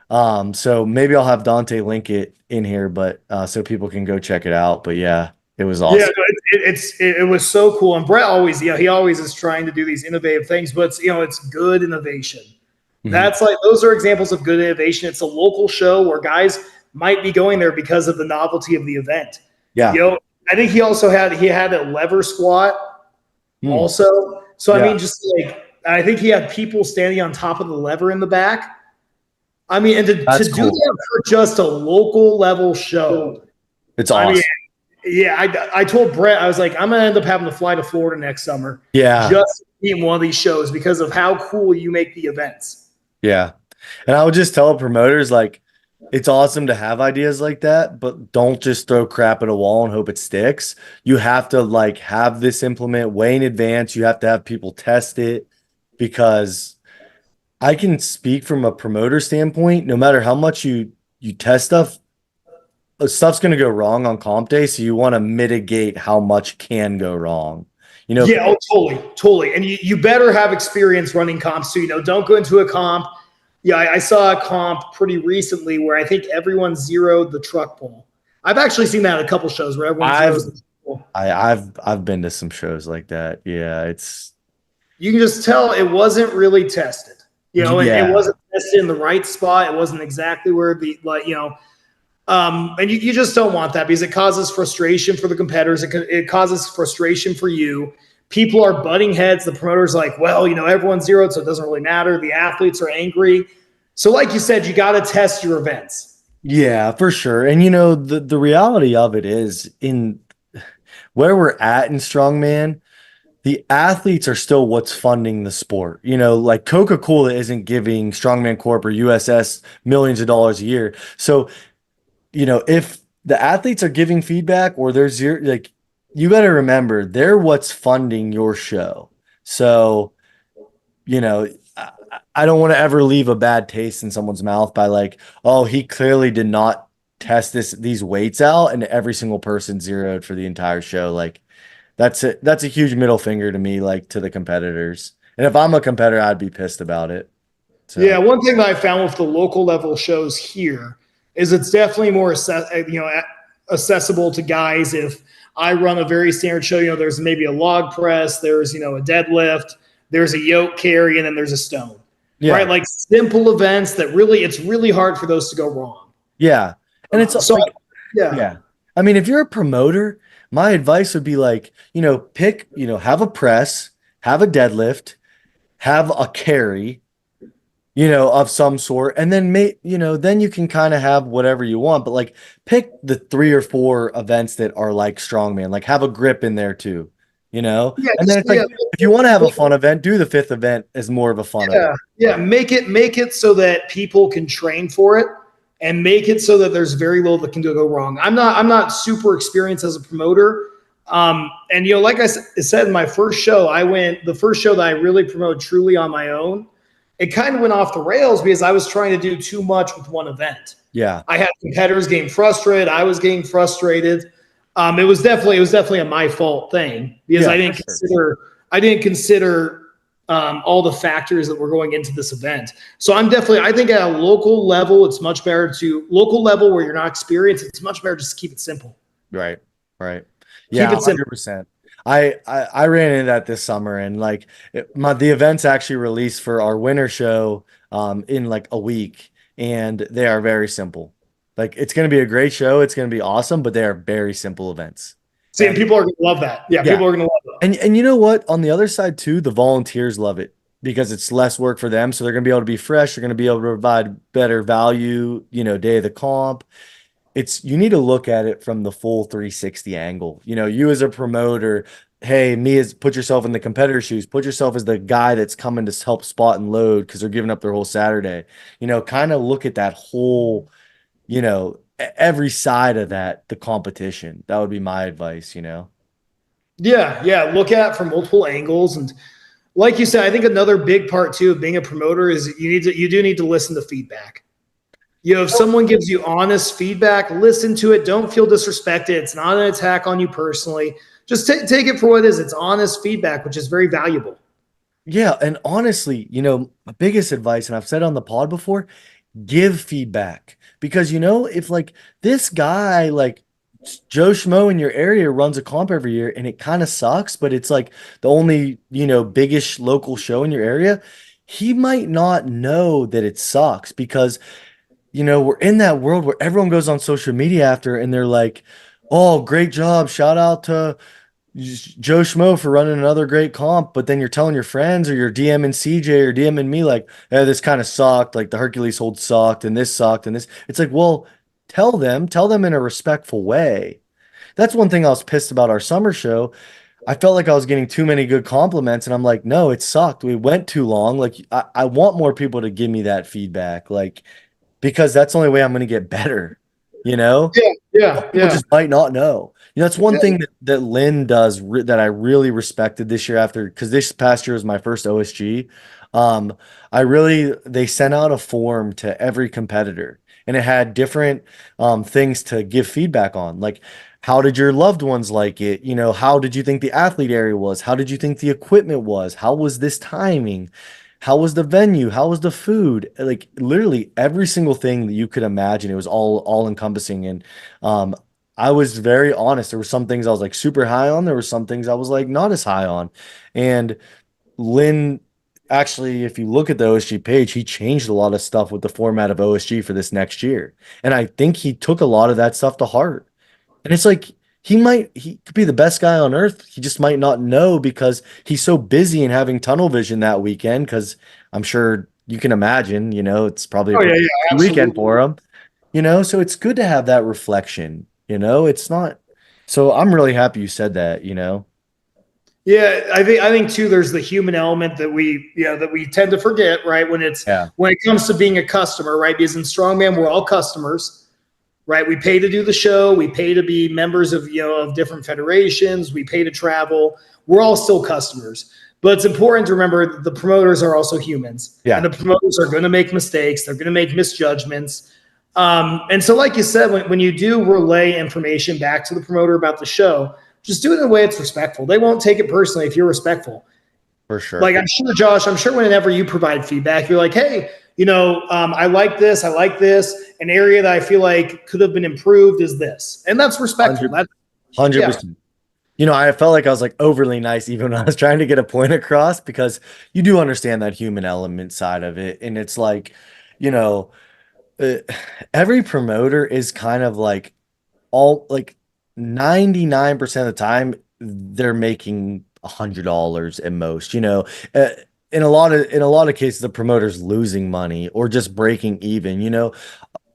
So maybe I'll have Dante link it in here, but so people can go check it out. But yeah, it was yeah, awesome. it was so cool. And Brett always, he always is trying to do these innovative things, but it's good innovation. Mhm. That's like those are examples of good innovation. It's a local show where guys might be going there because of the novelty of the event. Yeah. You know, I think he had a lever squat Hmm. also. So Yeah. just like I think he had people standing on top of the lever in the back. And to That's do cool. that for just a local level show. It's I mean, awesome. yeah, I told Brett, I was like, I'm gonna end up having to fly to Florida next summer Yeah. just to be in one of these shows because of how cool you make the events. Yeah. And I would just tell promoters like it's awesome to have ideas like that, but don't just throw crap at a wall and hope it sticks. You have to like have this implement way in advance. You have to have people test it because I can speak from a promoter standpoint, no matter how much you test stuff's going to go wrong on comp day, so you want to mitigate how much can go wrong. Yeah, oh, totally. And you better have experience running comps too. Don't go into a comp. Yeah, I saw a comp pretty recently where I think everyone zeroed the truck pull. I've actually seen that at a couple shows where everyone I've zeroes the truck pull. I've been to some shows like that. Yeah, it's You can just tell it wasn't really tested. And it yeah. wasn't tested in the right spot. It wasn't exactly where And you just don't want that because it causes frustration for the competitors. It causes frustration for you. People are butting heads. The promoter's like, well, everyone's zeroed, so it doesn't really matter. The athletes are angry. So, like you said, you got to test your events. Yeah, for sure. And the reality of it is in where we're at in strongman, the athletes are still what's funding the sport. Like Coca-Cola isn't giving Strongman Corp or USS millions of dollars a year. So, if the athletes are giving feedback or there's zero, like you got to remember they're what's funding your show. So, you know, I, I don't want to ever leave a bad taste in someone's mouth by like, oh, he clearly did not test these weights out and every single person zeroed for the entire show. Like that's a huge middle finger to me, like to the competitors. And if I'm a competitor, I'd be pissed about it. Yeah, So one thing that I found with the local level shows here is it's definitely more accessible to guys. If I run a very standard show, there's maybe a log press, there's a deadlift, there's a yoke carry, and then there's a stone. yeah, Right? Like simple events that really it's really hard for those to go wrong. yeah. And it's So like, yeah. yeah. I mean, if you're a promoter, my advice would be like, pick, have a press, have a deadlift, have a carry, of some sort, and then then you can kind of have whatever you want, but like pick the 3 or 4 events that are like strongman, like have a grip in there too, Yeah, and then just it's like if you want to have a fun event, do the 5th event as more of a fun event. yeah, make it so that people can train for it and make it so that there's very little that can go wrong. I'm not super experienced as a promoter. And like I said in my first show, the first show that I really promoted truly on my own. It kind of went off the rails because I was trying to do too much with one event. Yeah, I had competitors getting frustrated. I was getting frustrated. It was definitely a my fault thing because yeah, I for didn't sure. consider all the factors that were going into this event. So I think at a local level, it's much better local level where you're not experienced. It's much better just to keep it simple. Right, right. Keep Yeah, it simple. 100%. I ran into that this summer, and like the events actually released for our winter show in like a week, and they are very simple. Like it's going to be a great show, it's going to be awesome, but they are very simple events. See, and And people are going to love that. Yeah, yeah, people are going to love that. and you know what? On the other side too, the volunteers love it because it's less work for them, so they're going to be able to be fresh, they're going to be able to provide better value, day of the comp. You need to look at it from the full 360 angle. You as a promoter, hey, put yourself in the competitor shoes, put yourself as the guy that's coming to help spot and load because they're giving up their whole Saturday. Kind of look at that whole, every side of the competition. That would be my advice. Yeah. Look at it from multiple angles, and like you said, I think another big part too of being a promoter is you do need to listen to feedback. If someone gives you honest feedback, listen to it. Don't feel disrespected. It's not an attack on you personally. Just take it for what it is. It's honest feedback, which is very valuable. Yeah, and honestly, my biggest advice, and I've said it on the pod before, give feedback because if like this guy like Joe Schmo in your area runs a comp every year and it kind of sucks, but it's like the only biggest local show in your area, he might not know that it sucks because we're in that world where everyone goes on social media after and they're like, oh, great job, shout out to Joe Schmo for running another great comp, but then you're telling your friends or you're DMing CJ or DMing me like, hey, this kind of sucked, like the Hercules hold sucked and this sucked and this. It's like, well, tell them in a respectful way. That's one thing I was pissed about our summer show. I felt like I was getting too many good compliments, and I'm like, no, it sucked. We went too long. Like, I want more people to give me that feedback, like, because that's the only way I'm going to get better, you know? Yeah, yeah, People yeah. just might not know. That's one Yeah. thing that Lynn does that I really respected this year after, because this past year was my first OSG. Um, they sent out a form to every competitor and it had different things to give feedback on. Like, how did your loved ones like it? How did you think the athlete area was? How did you think the equipment was? How was this timing? How was the venue? How was the food? Like literally every single thing that you could imagine. It was all encompassing. And um, I was very honest. There were some things I was like super high on. There were some things I was like not as high on. And Lynn actually, if you look at the OSG page, he changed a lot of stuff with the format of OSG for this next year. And I think he took a lot of that stuff to heart. And it's like he could be the best guy on earth. He just might not know because he's so busy and having tunnel vision that weekend. Because I'm sure you can imagine, it's probably a Oh yeah, pretty yeah, busy weekend absolutely. for him. So it's good to have that reflection. It's not. So I'm really happy you said that. Yeah, I think too. There's the human element that we tend to forget, right? Yeah. When it comes to being a customer, right? Because in Strongman, we're all customers, right? We pay to do the show, we pay to be members of of different federations, we pay to travel. We're all still customers, but it's important to remember that the promoters are also humans, and Yeah, the promoters are going to make mistakes. They're going to make misjudgments. And so, like you said, when you do relay information back to the promoter about the show, just do it in a way it's respectful. They won't take it personally if you're respectful. for sure. Like I'm sure, Josh, I'm sure whenever you provide feedback, you're like, hey, I like this. I like this. An area that I feel like could have been improved is this. And that's respectful. 100, That's, yeah. 100%. I felt like I was like overly nice even when I was trying to get a point across because you do understand that human element side of it. And it's like, you know, uh, every promoter is kind of like all like 99% of the time they're making $100 at most, Uh, in a lot of cases the promoter's losing money or just breaking even,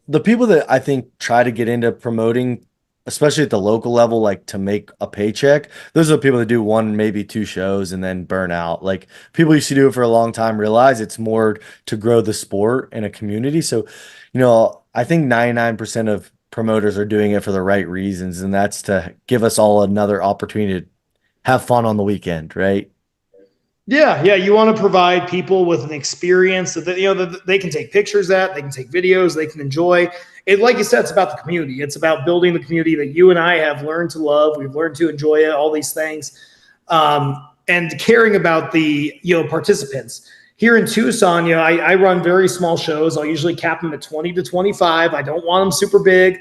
the people that I think try to get into promoting, especially at the local level, like to make a paycheck, those are the people that do one, maybe two shows and then burn out. Like people used to do it for a long time, realize it's more to grow the sport and a community. So, I think 99% of promoters are doing it for the right reasons, and that's to give us all another opportunity to have fun on the weekend, right? Yeah, yeah. You want to provide people with an experience that they can take pictures at, they can take videos, they can enjoy. It, like you said, it's about the community. It's about building the community that you and I have learned to love. We've learned to enjoy it, all these things, and caring about the participants. Here in Tucson, I run very small shows. I'll usually cap them at 20 to 25. I don't want them super big,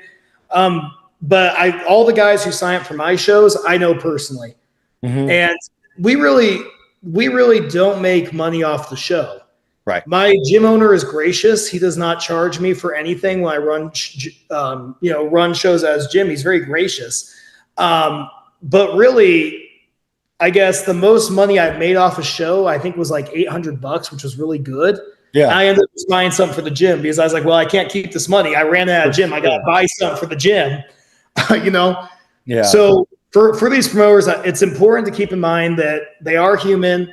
but all the guys who sign up for my shows, I know personally, Hmm. and we really we really don't make money off the show. Right. My gym owner is gracious. He does not charge me for anything when I run shows as Jim. He's very gracious. But really, I guess the most money I've made off a show, I think was like $800, which was really good. Yeah. I ended up buying something for the gym because I was like, well, I can't keep this money. I ran out For of gym. I got sure. to buy something for the gym, you know? Yeah. So for these promoters, it's important to keep in mind that they are human.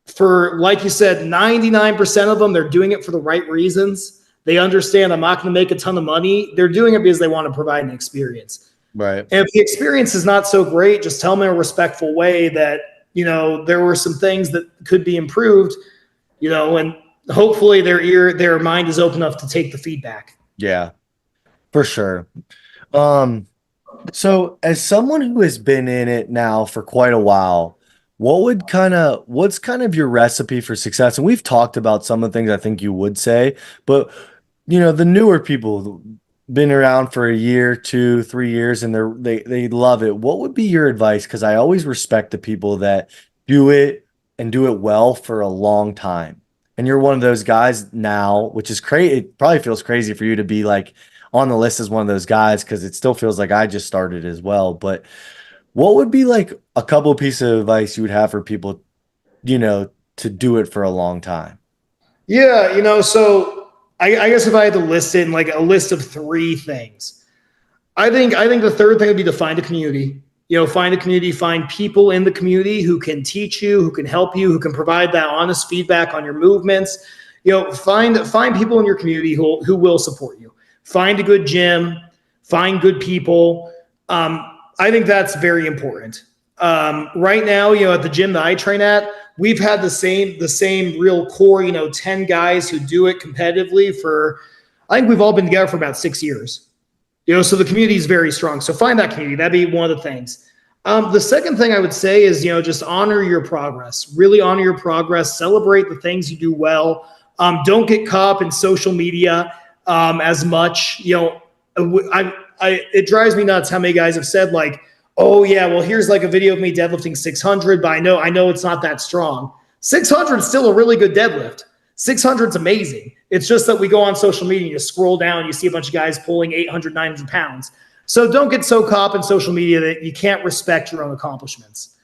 For, like you said, 99% of them, they're doing it for the right reasons. They understand I'm not going to make a ton of money. They're doing it because they want to provide an experience. Right. And if the experience is not so great, just tell them in a respectful way that, there were some things that could be improved, and hopefully their mind is open enough to take the feedback. Yeah, for sure. Um, So, as someone who has been in it now for quite a while, what's kind of your recipe for success? And we've talked about some of the things I think you would say, but the newer people been around for a year, 2, 3 years, and they love it. What would be your advice? Because I always respect the people that do it and do it well for a long time. And you're one of those guys now, which is crazy. It probably feels crazy for you to be like on the list as one of those guys because it still feels like I just started as well. But what would be like a couple of pieces of advice you would have for people, to do it for a long time? Yeah, so I guess if I had to list it in like a list of three things, I think the third thing would be to find a community. Find a community, find people in the community who can teach you, who can help you, who can provide that honest feedback on your movements. Find people in your community who will support you. Find a good gym, find good people. I think that's very important. Right now, at the gym that I train at, we've had the same real core, 10 guys who do it competitively for, I think we've all been together for about 6 years. So the community is very strong. So find that community. That'd be one of the things. The second thing I would say is, just honor your progress. Really honor your progress. Celebrate the things you do well. Don't get caught up in social media as much. It drives me nuts how many guys have said like, oh yeah, well here's like a video of me deadlifting 600, but I know it's not that strong. 600 is still a really good deadlift. 600 is amazing. It's just that we go on social media and you scroll down and you see a bunch of guys pulling 800, 900 pounds. So don't get so caught up in social media that you can't respect your own accomplishments.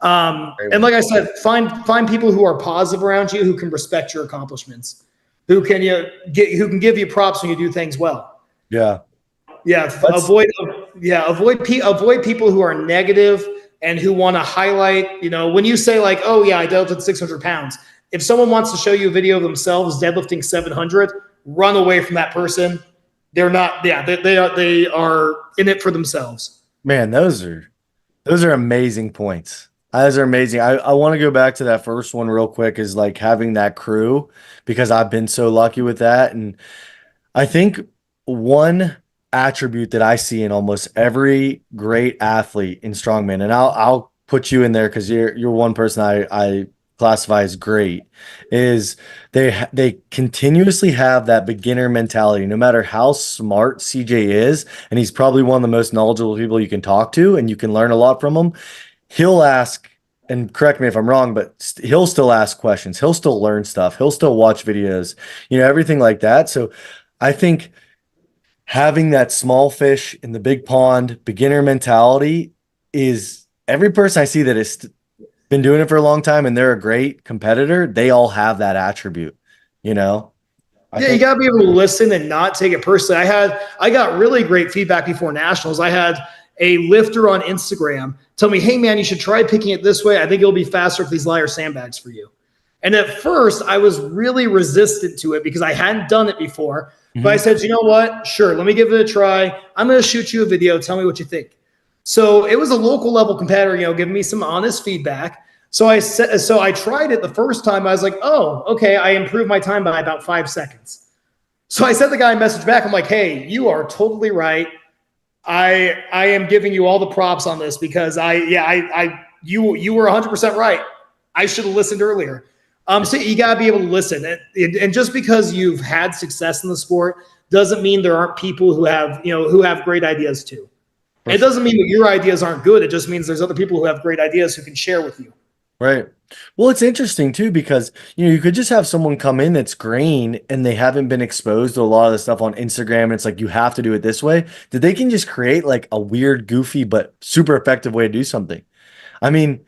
And like I said, find people who are positive around you, who can respect your accomplishments, who can give you props when you do things well. Yeah. Yeah. Avoid people who are negative and who want to highlight, when you say like, oh yeah, I deadlifted 600 pounds. If someone wants to show you a video of themselves deadlifting 700, run away from that person. They're not, they are in it for themselves. Man, those are amazing points. Those are amazing. I want to go back to that first one real quick, is like having that crew, because I've been so lucky with that. And I think one attribute that I see in almost every great athlete in strongman, and I'll put you in there because you're one person I classify as great, is they continuously have that beginner mentality. No matter how smart CJ is, and he's probably one of the most knowledgeable people you can talk to, and you can learn a lot from him. He'll ask, and correct me if I'm wrong, but he'll still ask questions. He'll still learn stuff. He'll still watch videos, everything like that. So I think having that small fish in the big pond beginner mentality is, every person I see that has been doing it for a long time and they're a great competitor, they all have that attribute, you gotta be able to listen and not take it personally. I got really great feedback before nationals. I had a lifter on Instagram tell me, hey man, you should try picking it this way. I think it'll be faster if these liar sandbags for you. And at first I was really resistant to it because I hadn't done it before. But I said, you know what? Sure, let me give it a try. I'm going to shoot you a video. Tell me what you think. So it was a local level competitor, giving me some honest feedback. So I tried it the first time. I was like, oh, okay. I improved my time by about 5 seconds. So I sent the guy a message back. I'm like, hey, you are totally right. I am giving you all the props on this because you were 100% right. I should have listened earlier. So you got to be able to listen. And just because you've had success in the sport doesn't mean there aren't people who have great ideas too. It doesn't mean that your ideas aren't good. It just means there's other people who have great ideas who can share with you. Right. Well, it's interesting too, because, you could just have someone come in that's green and they haven't been exposed to a lot of the stuff on Instagram. And it's like, you have to do it this way, that they can just create like a weird, goofy, but super effective way to do something. I mean,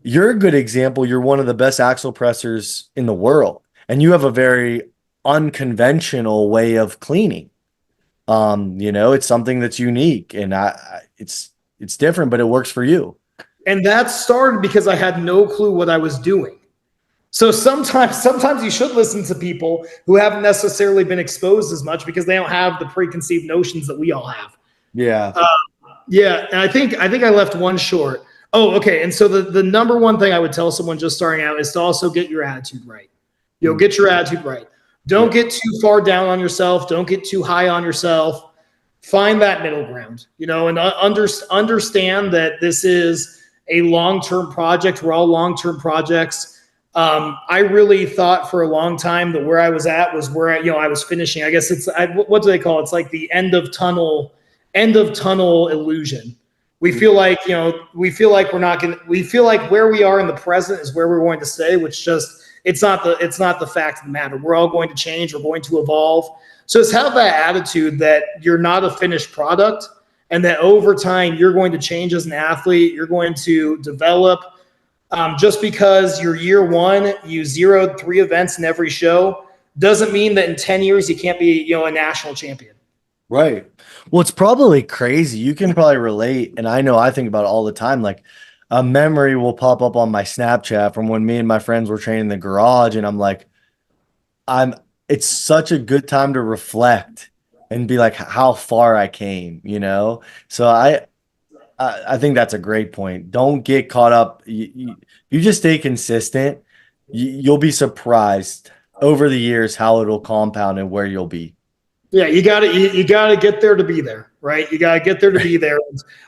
you're a good example. You're one of the best axle pressers in the world, and you have a very unconventional way of cleaning. It's something that's unique, and it's different, but it works for you. And that started because I had no clue what I was doing. So sometimes you should listen to people who haven't necessarily been exposed as much because they don't have the preconceived notions that we all have. Yeah. Yeah. And I think I left one short. Oh, okay. And so the number one thing I would tell someone just starting out is to also get your attitude right. Get your attitude right. Don't get too far down on yourself. Don't get too high on yourself. Find that middle ground, and understand that this is a long-term project. We're all long-term projects. I really thought for a long time that where I was at was where I was finishing. I guess what do they call it? It's like the end of tunnel illusion. We feel like we're not going to, we feel like where we are in the present is where we're going to stay, which it's not the fact of the matter. We're all going to change. We're going to evolve. So it's have that attitude that you're not a finished product, and that over time you're going to change as an athlete. You're going to develop. Just because you're year one, you zeroed 3 events in every show, doesn't mean that in 10 years you can't be a national champion. Right. Well, it's probably crazy. You can probably relate. And I know I think about it all the time. Like, a memory will pop up on my Snapchat from when me and my friends were training in the garage. And I'm like, it's such a good time to reflect and be like how far I came, So I think that's a great point. Don't get caught up. You just stay consistent. You'll be surprised over the years how it'll compound and where you'll be. Yeah, you got to get there to be there, right? You got to get there to be there.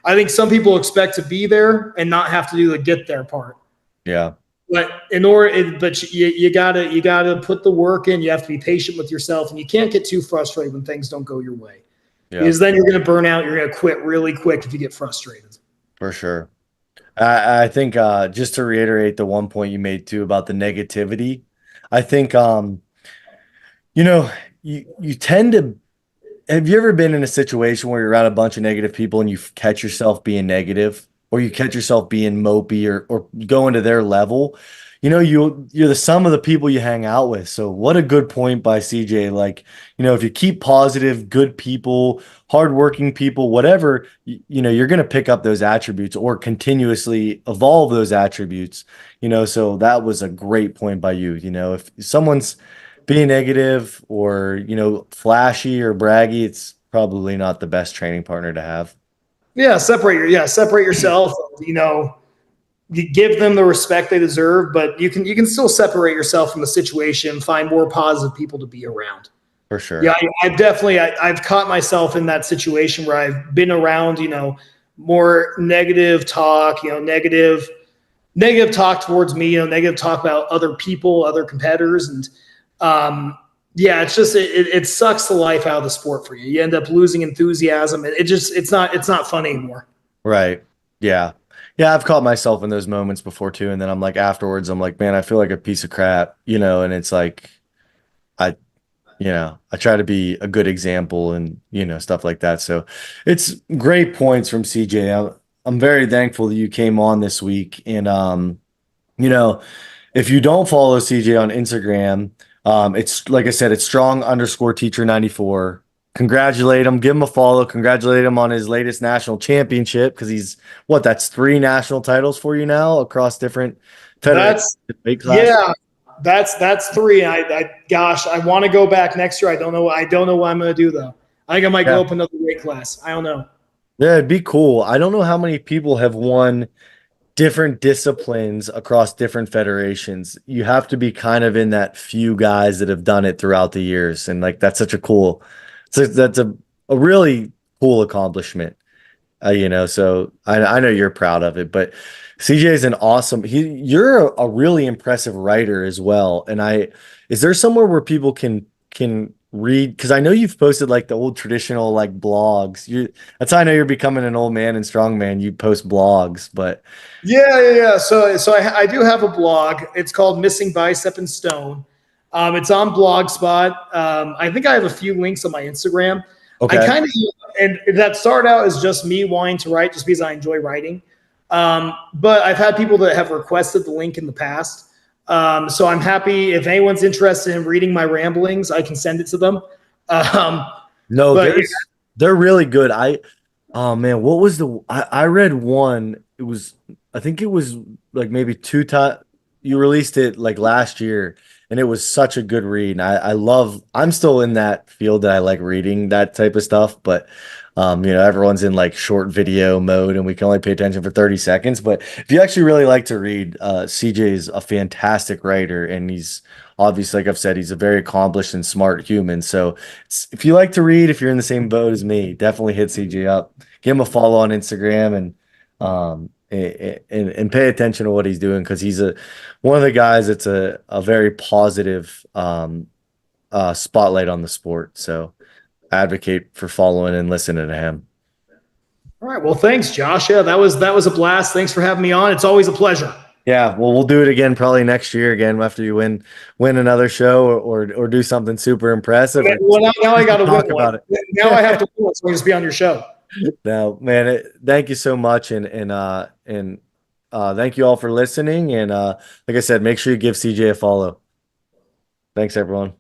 I think some people expect to be there and not have to do the get there part. Yeah. But you got to put the work in. You have to be patient with yourself, and you can't get too frustrated when things don't go your way. Yeah. Because then you're going to burn out. You're going to quit really quick if you get frustrated. For sure. I think just to reiterate the one point you made too about the negativity, I think you know, you tend to have you ever been in a situation where you're around a bunch of negative people and you catch yourself being negative or you catch yourself being mopey or going to their level? You're the sum of the people you hang out with. So what a good point by CJ. Like, if you keep positive, good people, hardworking people, whatever, you're going to pick up those attributes or continuously evolve those attributes. So that was a great point by you. If someone's being negative or flashy or braggy, it's probably not the best training partner to have. Separate yourself. You give them the respect they deserve, but you can still separate yourself from the situation, find more positive people to be around. For Yeah, sure. I've definitely I've caught myself in that situation where I've been around more negative talk, negative talk towards me, negative talk about other people, other competitors, and yeah, it's just it sucks the life out of the sport for you. You end up losing enthusiasm. It's not fun anymore. Right. Yeah. Yeah, I've caught myself in those moments before too. And then I'm like afterwards, I'm like, man, I feel like a piece of crap, and it's like I I try to be a good example and stuff like that. So it's great points from CJ. I'm very thankful that you came on this week. And you know, if you don't follow CJ on Instagram, it's like I said, it's strong underscore teacher 94. Congratulate him, give him a follow, congratulate him on his latest national championship because that's three national titles for you now across different federations, That's weight class. yeah, that's three. Gosh, I want to go back next year. I don't know. I don't know what I'm going to do though. I think I might go Yeah. up another weight class. I don't know. Yeah, it'd be cool. I don't know how many people have won different disciplines across different federations. You have to be kind of in that few guys that have done it throughout the years. And like that's such a cool, so that's a really cool accomplishment. So I know you're proud of it, but CJ is an awesome you're a really impressive writer as well. And is there somewhere where people can read? Because I know you've posted like the old traditional like blogs. That's how I know you're becoming an old man and strong man. You post blogs, but Yeah. So I do have a blog. It's called Missing Bicep and Stone. It's on Blogspot. I think I have a few links on my Instagram. I okay. kind of and that started out as just me wanting to write, just because I enjoy writing. But I've had people that have requested the link in the past. So I'm happy if anyone's interested in reading my ramblings, I can send it to them. Um, No, but yeah, they're really good. Oh man, what was I read one. I think it was like maybe two times you released it like last year and it was such a good read. And I'm still in that field that I like reading that type of stuff, but everyone's in like short video mode and we can only pay attention for 30 seconds. But if you actually really like to read, CJ's a fantastic writer and he's obviously, like I've said, he's a very accomplished and smart human. So if you like to read, if you're in the same boat as me, definitely hit CJ up. Give him a follow on Instagram and pay attention to what he's doing because he's one of the guys that's a very positive spotlight on the sport. So advocate for following and listening to him. all right. Well, thanks, Josh. Yeah, that was a blast. Thanks for having me on. It's always a pleasure. Yeah, well, we'll do it again probably next year again after you win another show or do something super impressive or Well, now I just got to to win talk one. about Now I have it. to win one, so I just be on your show. No, man, thank you so much and thank you all for listening and like I said, make sure you give CJ a follow. Thanks everyone.